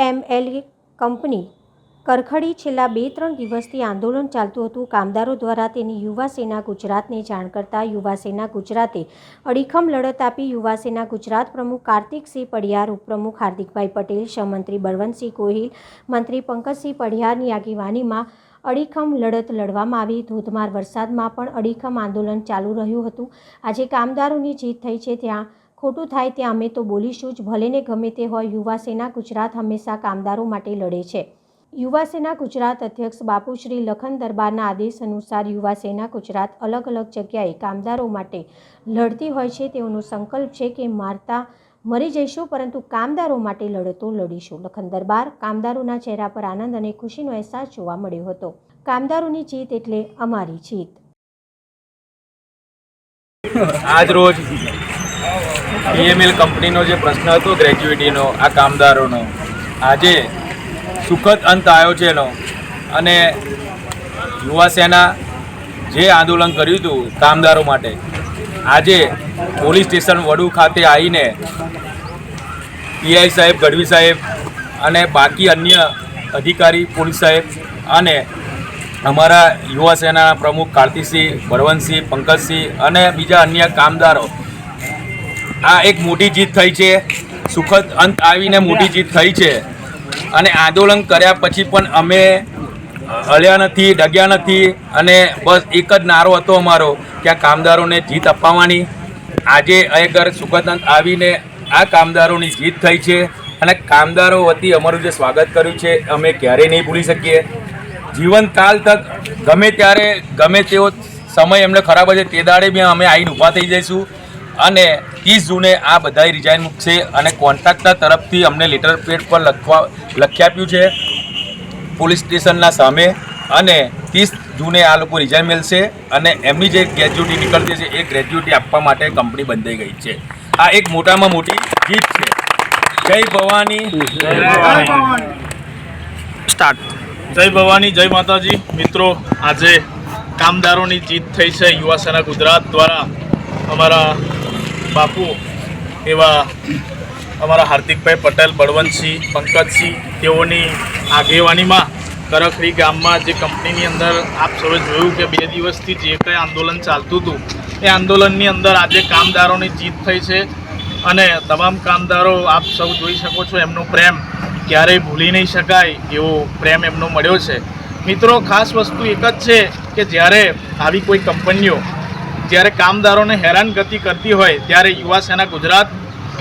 ML company કરખડી છેલ્લા 2-3 દિવસથી આંદોલન ચાલતું હતું। કામદારો દ્વારા તેની યુવા સેના ગુજરાતને જાણ કરતા યુવા સેના ગુજરાતે અડીખમ લડત આપી। યુવા સેના ગુજરાત પ્રમુખ કાર્તિકસિંહ પડિયાર, ઉપપ્રમુખ હાર્દિકભાઈ પટેલ, સહમંત્રી બળવંતસિંહ ગોહિલ, મંત્રી પંકજસિંહ પડિયારની આગેવાનીમાં અડીખમ લડત લડવામાં આવી। ધોધમાર વરસાદમાં પણ અડીખમ આંદોલન ચાલુ રહ્યું હતું। આજે કામદારોની જીત થઈ છે, ત્યાં ખોટું થાય ત્યાં અમે તો બોલીશું જ, ભલે ને ગમે તે હોય। યુવા સેના ગુજરાત હંમેશા કામદારો માટે લડે છે। યુવા સેના ગુજરાત અધ્યક્ષ બાપુશ્રી લખન દરબારના આદેશ અનુસાર યુવા સેના ગુજરાત અલગ અલગ જગ્યાએ કામદારો માટે લડતી હોય છે। તેઓનો સંકલ્પ છે કે મારતા મરી જઈશું પરંતુ કામદારો માટે લડતો લડીશું। લખન દરબાર કામદારોના ચહેરા પર આનંદ અને ખુશીનો અહેસાસ જોવા મળ્યો હતો। કામદારોની જીત એટલે અમારી જીત। આજ રોજ PML કંપનીનો જે પ્રશ્ન હતો ગ્રેજ્યુએટીનો, આ કામદારોનો, આજે સુખદ અંત આવ્યો છે એનો। અને યુવા સેના જે આંદોલન કર્યું હતું કામદારો માટે, આજે પોલીસ સ્ટેશન વડુ ખાતે આવીને PI સાહેબ, ગઢવી સાહેબ અને બાકી અન્ય અધિકારી પોલીસ સાહેબ અને અમારા યુવા સેનાના પ્રમુખ કાર્તિકસિંહ, બળવંતસિંહ, પંકજસિંહ અને બીજા અન્ય કામદારો, આ એક મોટી જીત થઈ છે। સુખદ અંત આવીને મોટી જીત થઈ છે। અને આંદોલન કર્યા પછી પણ અમે હલ્યા નથી, ડગ્યા નથી અને બસ એક જ નારો હતો અમારો કે આ કામદારોને જીત અપાવવાની। આજે અહીં સુખદ અંત આવીને આ કામદારોની જીત થઈ છે અને કામદારો વતી અમારું જે સ્વાગત કર્યું છે અમે ક્યારેય નહીં ભૂલી શકીએ। જીવનકાલ તક ગમે ત્યારે ગમે તેવો સમય એમને ખરાબ હશે તે દાડે બી અમે આવીને ઊભા થઈ જઈશું। અને 30 જૂને આ બધાય રિઝાઇન મૂકશે અને કોન્ટ્રાક્ટર તરફથી અમને લેટર પેડ પર લખી આપ્યું છે પોલીસ સ્ટેશનના સામે અને 30 જૂને આ લોકો રિઝાઇન મેળશે અને એમની જે ગ્રેજ્યુટી નીકળતી છે એ ગ્રેજ્યુટી આપવા માટે કંપની બંધાઈ ગઈ છે। આ એક મોટામાં મોટી જીત છે। જય ભવાની, સ્ટાર્ટ। જય ભવાની, જય માતાજી। મિત્રો, આજે કામદારોની જીત થઈ છે યુવા સેના ગુજરાત દ્વારા। અમારા બાપુ એવા અમારા હાર્દિકભાઈ પટેલ, બળવંતસિંહ, પંકજસિંહ તેઓની આગેવાનીમાં કરખડી ગામમાં જે કંપનીની અંદર આપ સૌએ જોયું કે 2 દિવસથી જે કંઈ આંદોલન ચાલતું હતું એ આંદોલનની અંદર આજે કામદારોની જીત થઈ છે અને તમામ કામદારો આપ સૌ જોઈ શકો છો એમનો પ્રેમ ક્યારેય ભૂલી નહીં શકાય એવો પ્રેમ એમનો મળ્યો છે। મિત્રો, ખાસ વસ્તુ એક જ છે કે જ્યારે આવી કોઈ કંપનીઓ જ્યારે કામદારોને હેરાનગતિ કરતી હોય ત્યારે યુવા સેના ગુજરાત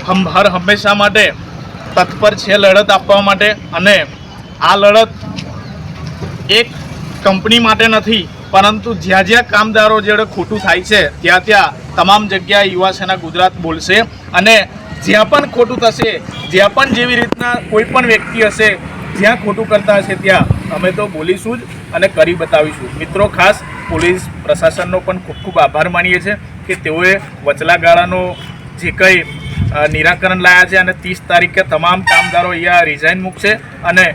હર હંમેશા માટે તત્પર છે લડત આપવા માટે। અને આ લડત એક કંપની માટે નથી પરંતુ જ્યાં જ્યાં કામદારો જોડે ખોટું થાય છે ત્યાં ત્યાં તમામ જગ્યાએ યુવા સેના ગુજરાત બોલશે અને જ્યાં પણ ખોટું થશે, જ્યાં પણ જેવી રીતના કોઈ પણ વ્યક્તિ હશે જ્યાં ખોટું કરતા હશે ત્યાં અમે તો બોલીશું જ અને કરી બતાવીશું। મિત્રો, ખાસ પોલીસ પ્રશાસનનો પણ ખૂબ ખૂબ આભાર માનીએ છીએ કે તેઓએ વચલા ગાળાનો જે કંઈ નિરાકરણ લાવ્યા છે અને 30 તારીખે તમામ કામદારો અહીંયા રિઝાઇન મૂકશે અને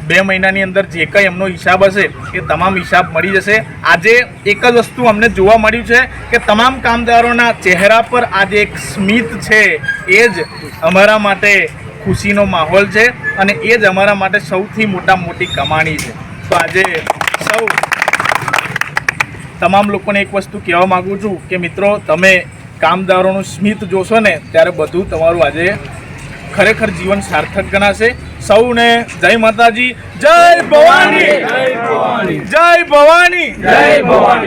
2 મહિનાની અંદર જે કંઈ એમનો હિસાબ હશે એ તમામ હિસાબ મળી જશે। આજે એક જ વસ્તુ અમને જોવા મળ્યું છે કે તમામ કામદારોના ચહેરા પર આજે એક સ્મિત છે, એ જ અમારા માટે ખુશીનો માહોલ છે અને એ જ અમારા માટે સૌથી મોટી કમાણી છે। તો આજે સૌ તમામ લોકોને એક વસ્તુ કહેવા માગું છું કે મિત્રો, તમે કામદારોનું સ્મિત જોશો ને ત્યારે બધું તમારું આજે ખરેખર જીવન સાર્થક ગણાશે। સૌને જય માતાજી, જય ભવાની, જય ભવાની, જય ભવાની, જય ભવાની।